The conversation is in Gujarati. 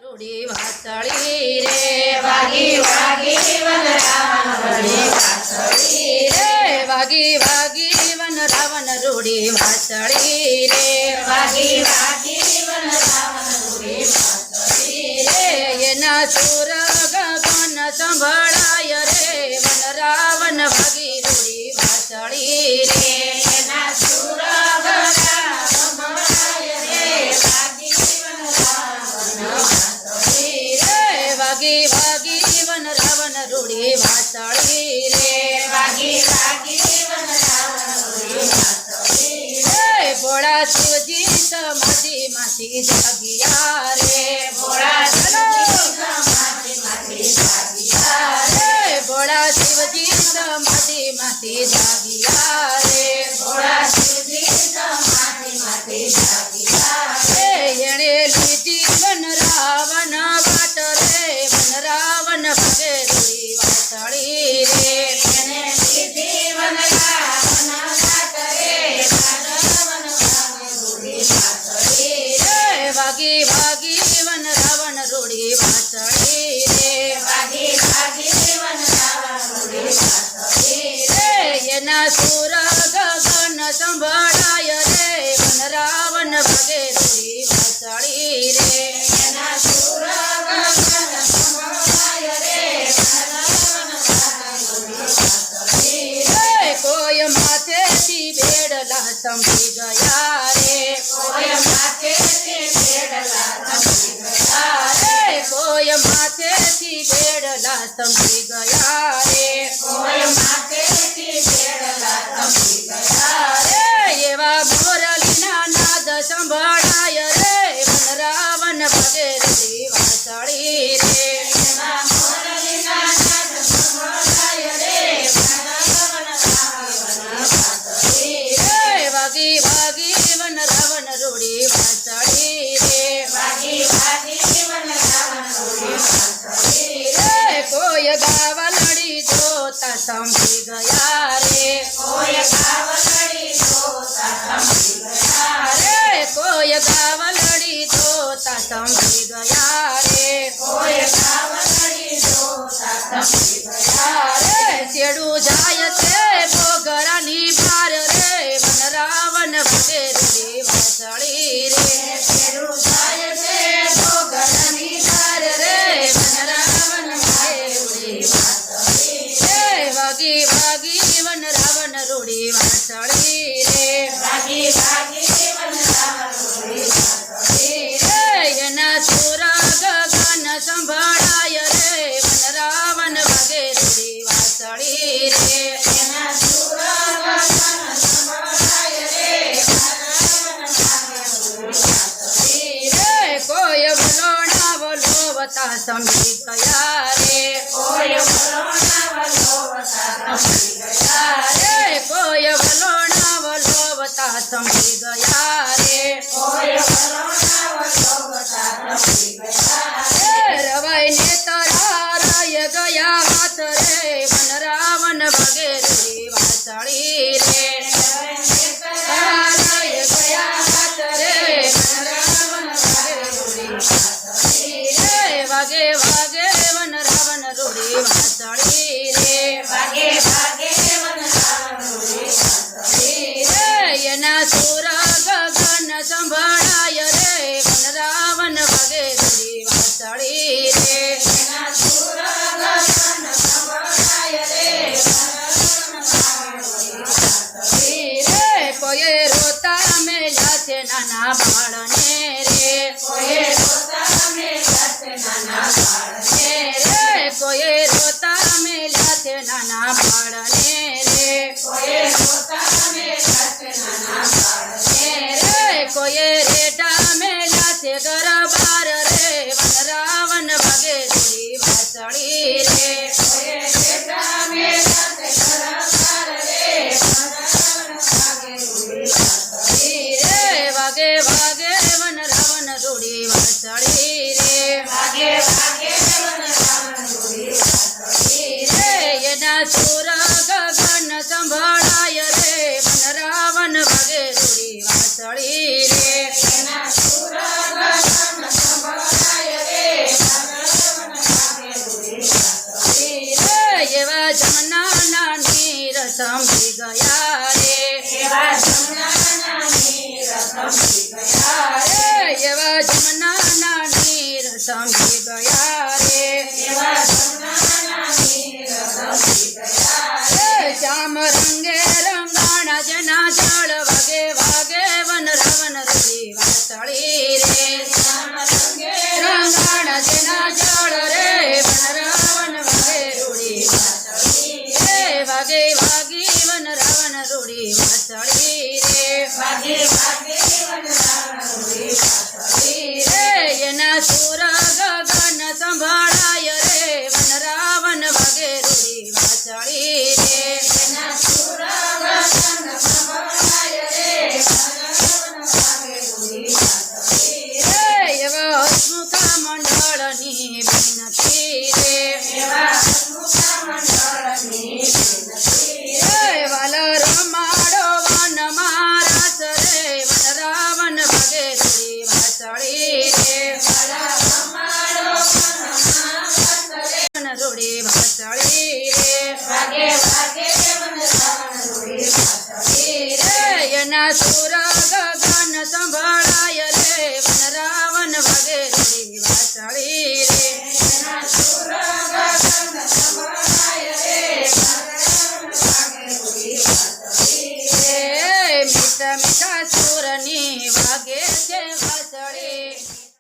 રૂડી વાસળી રે વાગી વાગી વન રાવણ રૂડી વાસળી રે વાગી વાગી વન રાવણ રૂડી વાસળી રે વાગી વાગી વન રાવણ રૂડી વાસળી રે એના સુર ગગન સંભળાય રે વન રાવણ વાગી રૂડી વાસળી રે એના સુર ગગન સંભળાય રે વાગી વન રાવણ વાસળી વાગી વાગી વન રાવણ રૂડી વાસળી રે વાગી વાગી વન રાવણ રૂડી વાસળી ભોળા શિવજી સમાધિ માંથી જાગ્યા રે ભોળા શિવજી સમાધિ માંથી જાગ્યા રે ભોળા શિવજી સમાધિ માંથી જાગ્યા રે ભોળા શિવજી સમાધિ માંથી જાગ્યા એણે લીધી વન રાવણ વાટ રે વન રાવણ ભગે રૂડી વાસળી રે એને લીધી વન રાવણ વાટ રે રાવણ રૂડી વાસળી વાગી વાગી વન રાવણ રૂડી વાસળી રે વાગી વાગી વન રાવણ રૂડી વાસળી એના સુર ગગન સંભળાય રે વન રાવણ ભગે રૂડી વાસળી રે એના સુર ગગન સંભળાય રે રાવણ રૂડી વાસળી કોઈ માથેથી બેડલા સંભળી ગયા રે કોઈ માથેથી બેડલા સંભળી ગયા કોઈ માથેથી બેડલા સંભળી ગયા રે કોઈ માથેથી બેડલા સંભળી ગયા એવા મોરલીના નાદ સંભળાય રે વન રાવણ ભગે રૂડી વાસળી રે એના મોરલીના નાદ સંભળાય રે રાવણ વાસળી વાગી વાગી વન રાવણ રૂડી વાસળી રે વાગી વાગી વન રાવણ રૂડી વાસળી કોઈ ગાવલડી જોતા સંભળી ગયા રે કોઈ ગાવલડી જોતા સંભળી ગયા કોઈ ગાવલડી જોતા સંભળી ગયા રે કોઈ ગાવલડી જોતા સંભળી ગયા ચેડું જાય છે બોગરાની બાર રે વન રાવણ ભગે રૂડી વાસળી રે તેરું જાય છે ભોગરની બાર રે વન રાવણ ભગે રૂડી વાગી વાગી વન રાવણ રૂડી વાસળી રે વાગી વાગી વન રાવણ રૂડી વાસળી એના સુર ગગન સંભળાય રે વન રાવણ ભગે રૂડી વાસળી રે એના સુર ગગન સંભળાય રે રાવણ રૂડી વાસળી કોઈ વલોણા વલોવતા સમજી ગયા રે કોઈ વલોણા વલોવતા સંભળી ગયા કોઈ વલોણા વલોવતા સમજી ગયા રે કોઈ વલોણા વલોવતા સંભળી ગયા રવાઈ ને તરારાય ગયા હાથ રે વન રાવણ ભગે રૂડી વાસળી રે તરારાય ગયા હાથ રે વન રાવણ ભગે રૂડી વાગે વાગે વન રાવણ રૂડી વાસળી રે વાગે વાગે વન રાવણ રૂડી વાસળી એના સુર ગગન સંભળાય રે વન રાવણ ભગે રૂડી વાસળી રે એના સુર ગગન સંભળાય રે રાવણ રૂડી વાસળી કોઈ રોતા મેલ્યા છે નાના બાળને રે કોઈ રોતા મેલ્યા છે નાના બાળને કોઈ રોતા મેલ્યા છે નાના બાળને રે કોઈ રોતા મેલ્યા છે નાના બાળને કોઈ રેટા મેલ્યા છે ગરબાર રે વન રાવણ ભગે રૂડી વાસળી રે કોઈ રેટા મેલ્યા છે ઘરબાર રે રાવણ વાગે રૂડી વાસળી વાગે વાગે વન રાવણ રૂડી વાસળી રે વાગે વાગે વન રાવણ રૂડી વાસળી એના સુર ગગન સંભળાય રે વન રાવણ ભગે રૂડી વાસળી રે એના સુર ગગન સંભળાય રે જળ વાગે વાગે વન રાવણ રૂડી વાસળી રે રંગાણ જેના જળ રે વન રાવણ વાગે રૂડી વાસળી રે વાગે વાગી વન રાવણ રૂડી વાસળી રે રે એના સુર ગગન સંભળાય રે વન રાવણ વાગે રૂડી વાસળી રે એવા હસમુખા મંડળની વિનતી રે વાલ રમાડો વન મારાસ રે વન રાવણ વાગે રૂડી વાસળી રે વન રૂડી વાસળી રે રે એના સુર